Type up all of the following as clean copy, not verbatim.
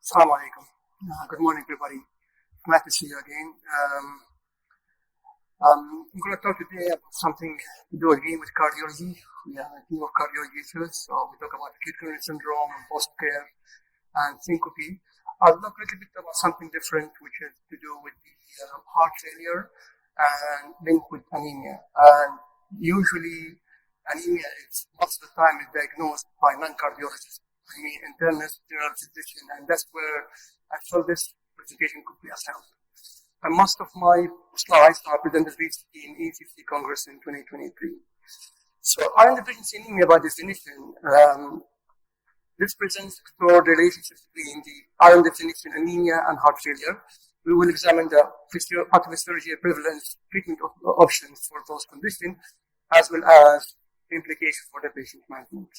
Assalamu alaikum. Good morning, everybody. Glad to see you again. I'm going to talk today about something to do again with cardiology. We are a team of cardiologists, so we talk about acute coronary syndrome, post-care, and syncope. I'll talk a little bit about something different, which is to do with the heart failure and linked with anemia. And usually, anemia is most of the time is diagnosed by non-cardiologists. I mean, internist, general physician, and that's where I felt this presentation could be of help. And most of my slides are presented recently in ECC Congress in 2023. So, iron deficiency anemia, by definition, this presents explored relationships between the iron deficiency anemia and heart failure. We will examine the pathophysiology, prevalence, treatment options for those conditions, as well as the implications for the patient management.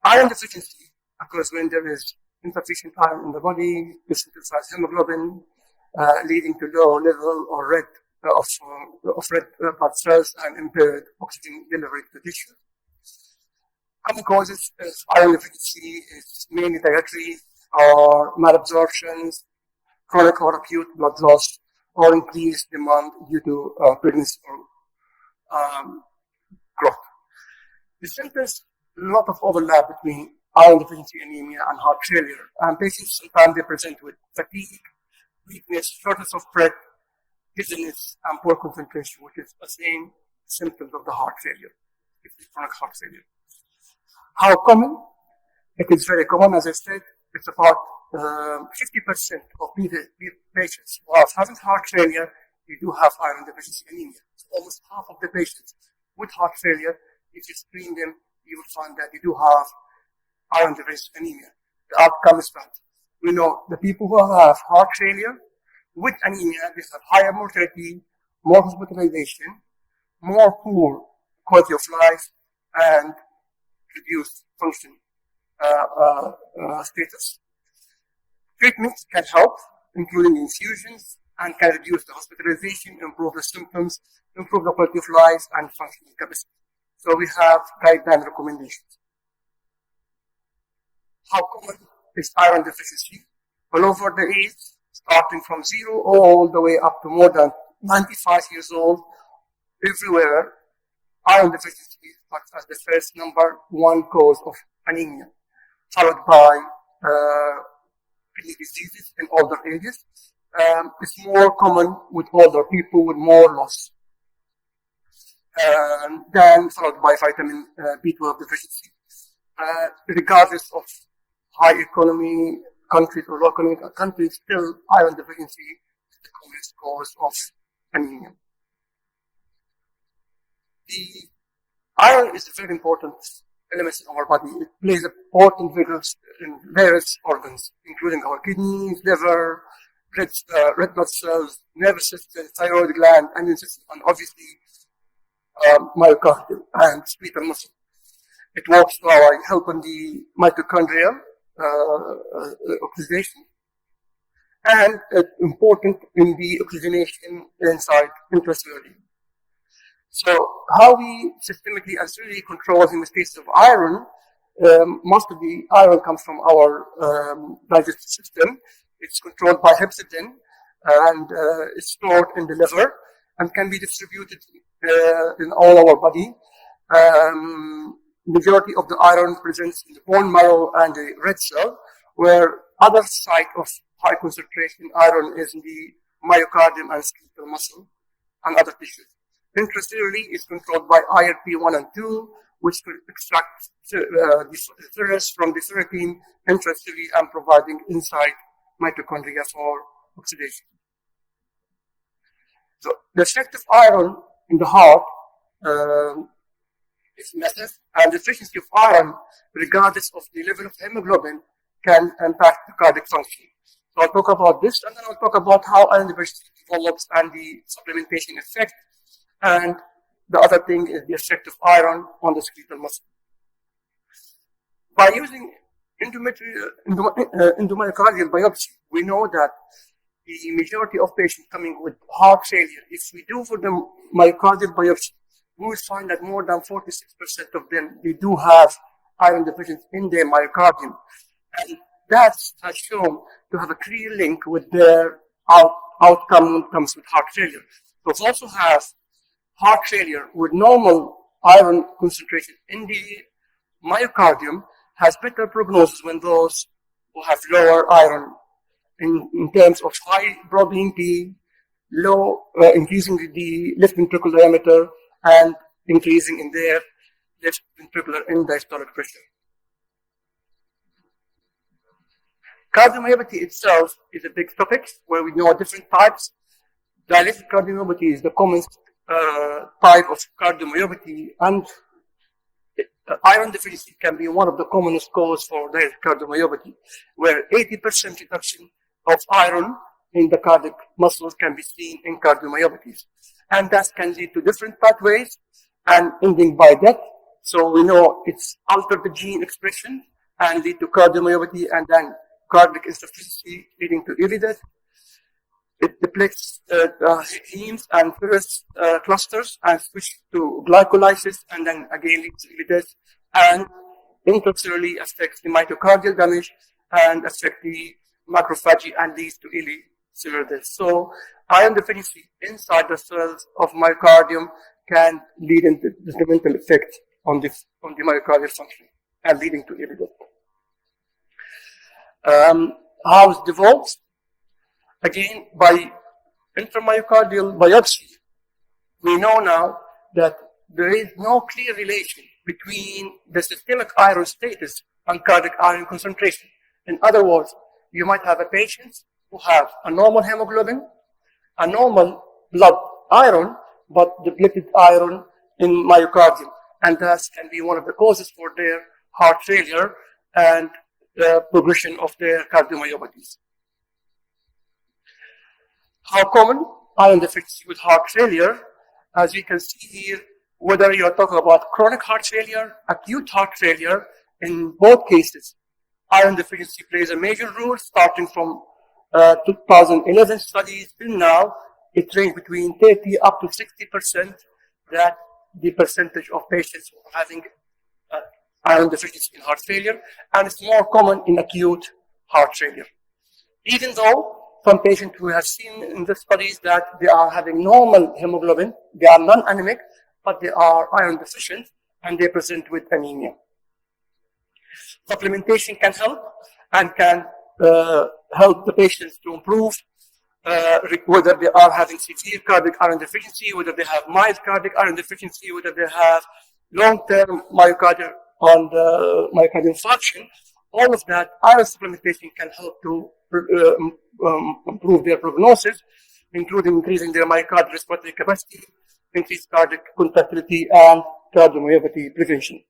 Iron deficiency occurs when there is insufficient iron in the body, desynthesized hemoglobin, leading to low level or red blood cells and impaired oxygen delivery to tissue. Common causes of iron deficiency is mainly dietary or malabsorption, chronic or acute blood loss, or increased demand due to pregnancy or growth. The symptoms, a lot of overlap between iron deficiency anemia and heart failure. And patients sometimes they present with fatigue, weakness, shortness of breath, dizziness, and poor concentration, which is the same symptoms of the heart failure, chronic heart failure. How common? It is very common, as I said. It's about 50% of patients who are having heart failure, they do have iron deficiency anemia. So almost half of the patients with heart failure, if you screen them, you will find that they do have iron deficiency anemia. The outcome is bad. We know the people who have heart failure with anemia, they have higher mortality, more hospitalization, more poor quality of life, and reduced function status. Treatments can help, including infusions, and can reduce the hospitalization, improve the symptoms, improve the quality of life, and functioning capacity. So we have guideline recommendations. How common is iron deficiency? Well, over the age, starting from 0 all the way up to more than 95 years old, everywhere, iron deficiency is as the first number one cause of anemia, followed by kidney diseases in older ages. It's more common with older people with more loss. Then followed by vitamin B12 deficiency. Regardless of high economy countries or low economic countries, still iron deficiency is the commonest cause of anemia. The iron is a very important element in our body. It plays important roles in various organs, including our kidneys, liver, red blood cells, nervous system, thyroid gland, immune system, and obviously myocardium and skeletal muscle. It works by helping the mitochondria oxidation, and it's important in the oxygenation inside intracellularly. So how we systemically and cellularly control hemostasis of iron, most of the iron comes from our digestive system. It's controlled by hepcidin, and it's stored in the liver and can be distributed in all our body. Majority of the iron presents in the bone marrow and the red cell, where other site of high concentration iron is in the myocardium and skeletal muscle and other tissues. Intracellularly is controlled by IRP1 and 2, which could extract the ferrous from the ferritin intracellularly and providing inside mitochondria for oxidation. So the effect of iron in the heart is massive, and the deficiency of iron, regardless of the level of hemoglobin, can impact the cardiac function. So I'll talk about this, and then I'll talk about how iron deficiency develops and the supplementation effect. And the other thing is the effect of iron on the skeletal muscle. By using endomyocardial biopsy, we know that the majority of patients coming with heart failure, if we do for them myocardial biopsy, we will find that more than 46% of them, they do have iron deficiency in their myocardium. And that has shown to have a clear link with their outcome when it comes with heart failure. Those also have heart failure with normal iron concentration in the myocardium has better prognosis than those who have lower iron in terms of high BroBNP, increasing the left ventricular diameter, and increasing in their left ventricular end diastolic pressure. Cardiomyopathy itself is a big topic where we know different types. Dilated cardiomyopathy is the commonest type of cardiomyopathy, and iron deficiency can be one of the commonest causes for dilated cardiomyopathy, where 80% reduction of iron in the cardiac muscles can be seen in cardiomyopathies. And that can lead to different pathways and ending by death. So we know it's altered the gene expression and lead to cardiomyopathy and then cardiac insufficiency leading to early death. It depletes hemes and ferrous clusters and switch to glycolysis and then again leads to early death, and intracellularly affects the mitochondrial damage and affect the macrophagy and leads to early cellular death. So iron deficiency inside the cells of myocardium can lead into detrimental effect on the myocardial function and leading to early death. How it develops? Again, by intramyocardial biopsy, we know now that there is no clear relation between the systemic iron status and cardiac iron concentration. In other words, you might have a patient who have a normal hemoglobin, a normal blood iron, but depleted iron in myocardium. And that can be one of the causes for their heart failure and progression of their cardiomyopathies. How common iron deficiency with heart failure? As you can see here, whether you're talking about chronic heart failure, acute heart failure, in both cases, iron deficiency plays a major role. Starting from 2011 studies till now, it ranges between 30 up to 60% that the percentage of patients who are having iron deficiency in heart failure, and it's more common in acute heart failure. Even though some patients who have seen in the studies that they are having normal hemoglobin, they are non-anemic, but they are iron deficient and they present with anemia. Supplementation can help and can help the patients to improve, whether they are having severe cardiac iron deficiency, whether they have mild cardiac iron deficiency, whether they have long-term myocardial infarction. All of that, iron supplementation can help to improve their prognosis, including increasing their myocardial respiratory capacity, increased cardiac contractility, and cardiomyopathy prevention.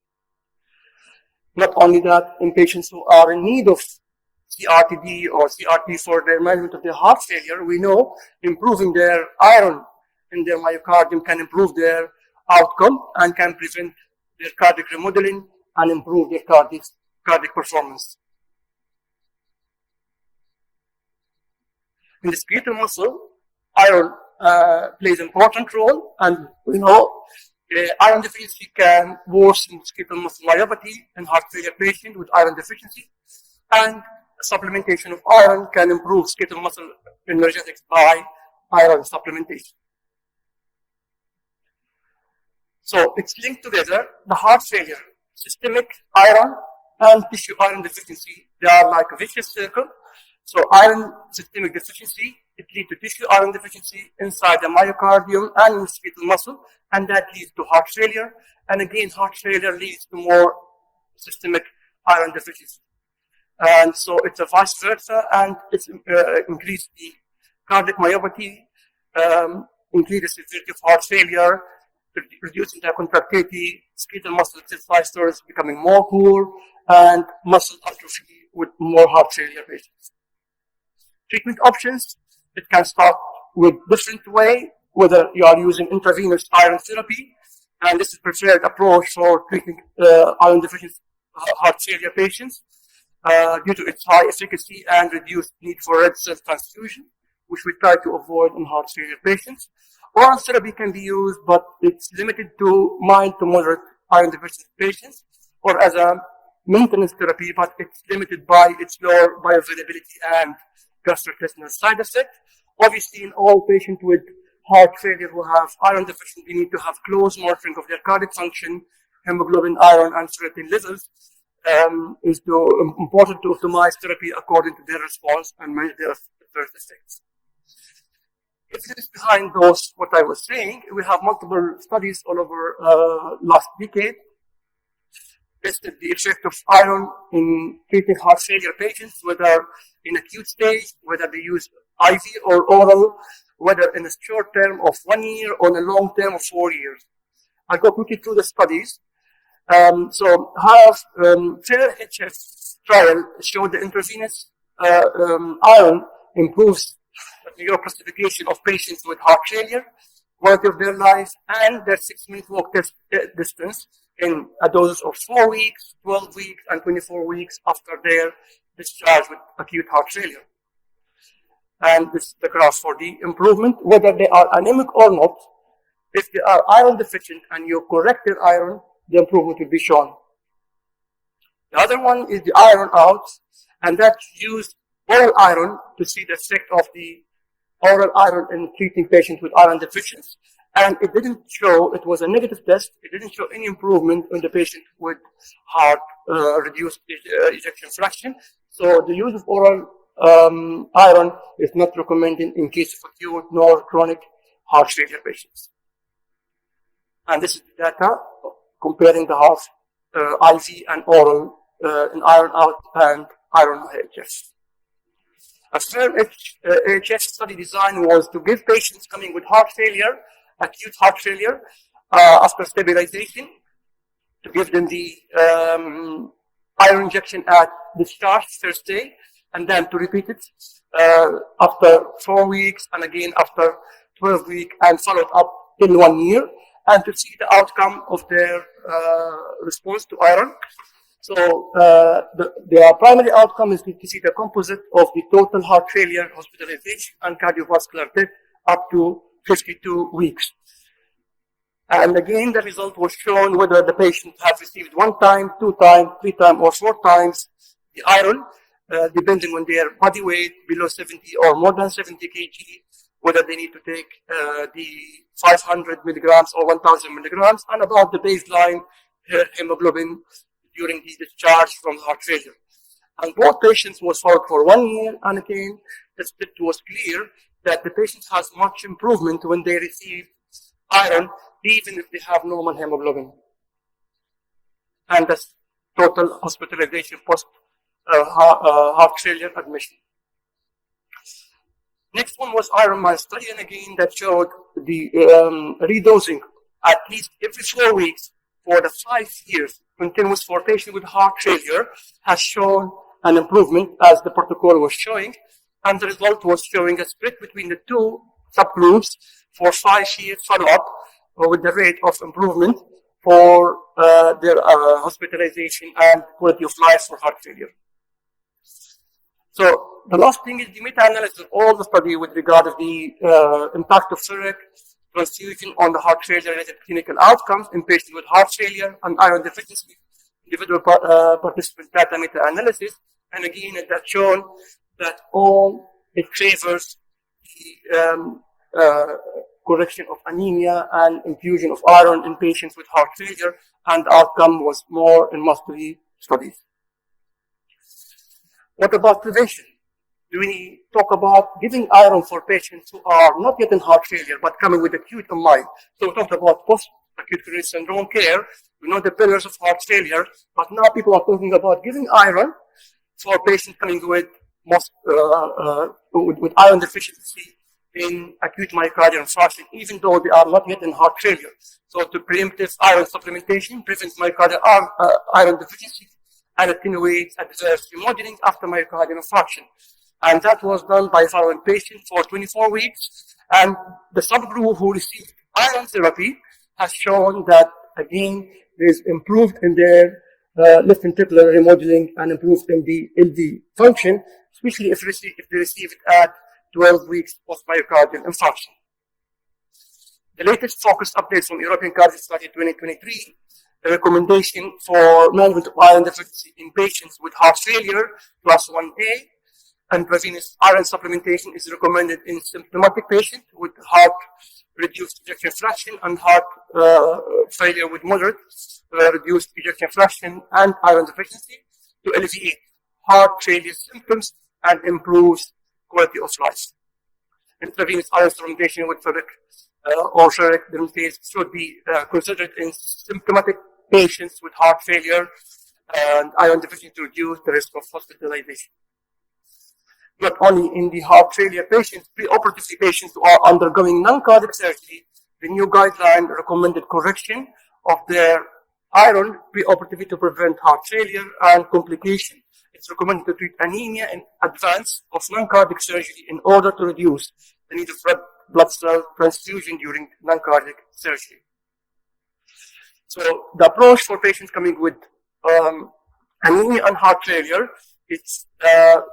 Not only that, in patients who are in need of CRTD or CRT for their management of their heart failure, we know improving their iron in their myocardium can improve their outcome and can prevent their cardiac remodeling and improve their cardiac performance. In the skeletal muscle, iron plays an important role, and we know iron deficiency can worsen skeletal muscle myopathy in heart failure patients with iron deficiency, and supplementation of iron can improve skeletal muscle energetics by iron supplementation. So it's linked together, the heart failure, systemic iron and tissue iron deficiency. They are like a vicious circle. So iron systemic deficiency, it leads to tissue iron deficiency inside the myocardium and in the skeletal muscle, and that leads to heart failure. And again, heart failure leads to more systemic iron deficiency. And so it's a vice versa, and it's increased the cardiac myopathy, increased the severity of heart failure, reducing the contractility, skeletal muscle size becoming more poor, and muscle atrophy with more heart failure patients. Treatment options, it can start with different way, whether you are using intravenous iron therapy, and this is preferred approach for treating iron deficient heart failure patients due to its high efficacy and reduced need for red cell transfusion, which we try to avoid in heart failure patients. Oral therapy can be used, but it's limited to mild to moderate iron deficient patients, or as a maintenance therapy, but it's limited by its lower bioavailability and gastrointestinal side effect. Obviously, in all patients with heart failure who have iron deficiency, we need to have close monitoring of their cardiac function, hemoglobin, iron, and ferritin levels. Is important to optimize therapy according to their response and manage their adverse effects. Evidence behind those, what I was saying, we have multiple studies all over last decade. Tested the effect of iron in treating heart failure patients, whether in acute stage, whether they use IV or oral, whether in a short term of 1 year or a long term of 4 years. I'll go quickly through the studies. So FAIR HF trial showed the intravenous iron improves the neuroclassification of patients with heart failure, quality of their life, and their 6-minute walk distance in a dose of 4 weeks, 12 weeks, and 24 weeks after their discharge with acute heart failure. And this is the graph for the improvement, whether they are anemic or not. If they are iron deficient and you correct their iron, the improvement will be shown. The other one is the iron out, and that used oral iron to see the effect of the oral iron in treating patients with iron deficiency. And it didn't show, it was a negative test, it didn't show any improvement in the patient with heart reduced ejection fraction. So the use of oral iron is not recommended in case of acute nor chronic heart failure patients. And this is the data comparing the half IV and oral in iron out and iron HF. A FAIR HF study design was to give patients coming with heart failure, acute heart failure, after stabilization, to give them the iron injection at discharge first day, and then to repeat it after 4 weeks, and again after 12 weeks, and followed up in 1 year, and to see the outcome of their response to iron. So their primary outcome is to see the composite of the total heart failure, hospitalization, and cardiovascular death up to 52 weeks. And again, the result was shown whether the patient has received 1 time, 2 times, 3 times, or 4 times the iron, depending on their body weight, below 70 or more than 70 kg, whether they need to take the 500 milligrams or 1000 milligrams, and about the baseline hemoglobin during the discharge from heart failure. And both patients was followed for 1 year, and again, the split was clear that the patient has much improvement when they receive iron, even if they have normal hemoglobin. And that's total hospitalization post heart failure admission. Next one was iron mine study, and again that showed the redosing at least every 4 weeks for the 5 years continuous for patients with heart failure has shown an improvement, as the protocol was showing, and the result was showing a split between the two subgroups for 5 years follow-up with the rate of improvement for their hospitalization and quality of life for heart failure. So the last thing is the meta-analysis of all the study with regard to the impact of ferric transfusion on the heart failure-related clinical outcomes in patients with heart failure and iron deficiency, individual participant data meta-analysis, and again it has shown that all it favors the correction of anemia and infusion of iron in patients with heart failure, and the outcome was more in most of the studies. What about prevention? Do we talk about giving iron for patients who are not yet in heart failure but coming with acute MI? So we talked about post-acute coronary syndrome care. We know the pillars of heart failure, but now people are talking about giving iron for patients coming with iron deficiency in acute myocardial infarction, even though they are not yet in heart failure. So to preemptive iron supplementation prevents myocardial iron deficiency and attenuates adverse remodeling after myocardial infarction. And that was done by following patients for 24 weeks. And the subgroup who received iron therapy has shown that, again, there is improved in their left ventricular remodeling and improved in the LV function, especially if they receive it at 12 weeks post myocardial infarction. The latest focused updates from European Cardiac Study 2023 a recommendation for management of iron deficiency in patients with heart failure, class 1A, intravenous iron supplementation is recommended in symptomatic patients with heart reduced ejection fraction and heart failure with moderate reduced ejection fraction and iron deficiency to alleviate heart failure symptoms and improve quality of life. Intravenous iron supplementation with ferric or ferric dermatase should be considered in symptomatic patients with heart failure and iron deficiency to reduce the risk of hospitalization. Not only in the heart failure patients, preoperatively patients who are undergoing non-cardiac surgery, the new guideline recommended correction of their iron preoperatively to prevent heart failure and complication. It's recommended to treat anemia in advance of non-cardiac surgery in order to reduce the need of red blood cell transfusion during non-cardiac surgery. So the approach for patients coming with anemia and heart failure, it's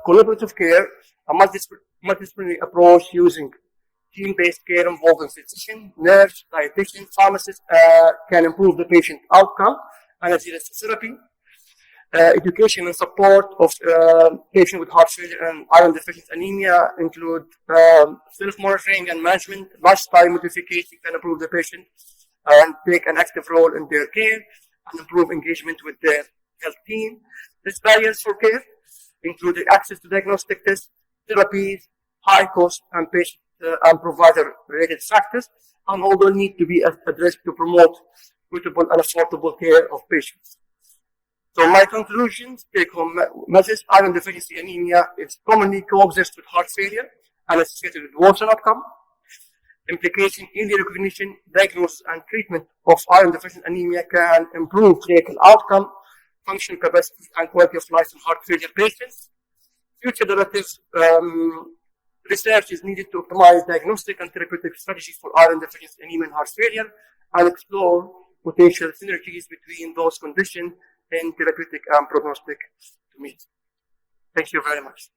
collaborative care, a multidisciplinary approach using team-based care involving physician, nurse, dietitian, pharmacist can improve the patient outcome, analgesic therapy, education and support of patients with heart failure and iron deficiency anemia include self-monitoring and management, lifestyle modification can improve the patient and take an active role in their care and improve engagement with their health team. These barriers for care include access to diagnostic tests, therapies, high cost, and patient and provider-related factors, and all need to be addressed to promote equitable and affordable care of patients. So my conclusions, take-home message, iron deficiency anemia is commonly coexists with heart failure and associated with worsen outcome. Implication in the recognition, diagnosis, and treatment of iron deficiency anemia can improve clinical outcome, functional capacity, and quality of life in heart failure patients. Future directives, research is needed to optimize diagnostic and therapeutic strategies for iron deficiency anemia and heart failure and explore potential synergies between those conditions in therapeutic and prognostic to meet. Thank you very much.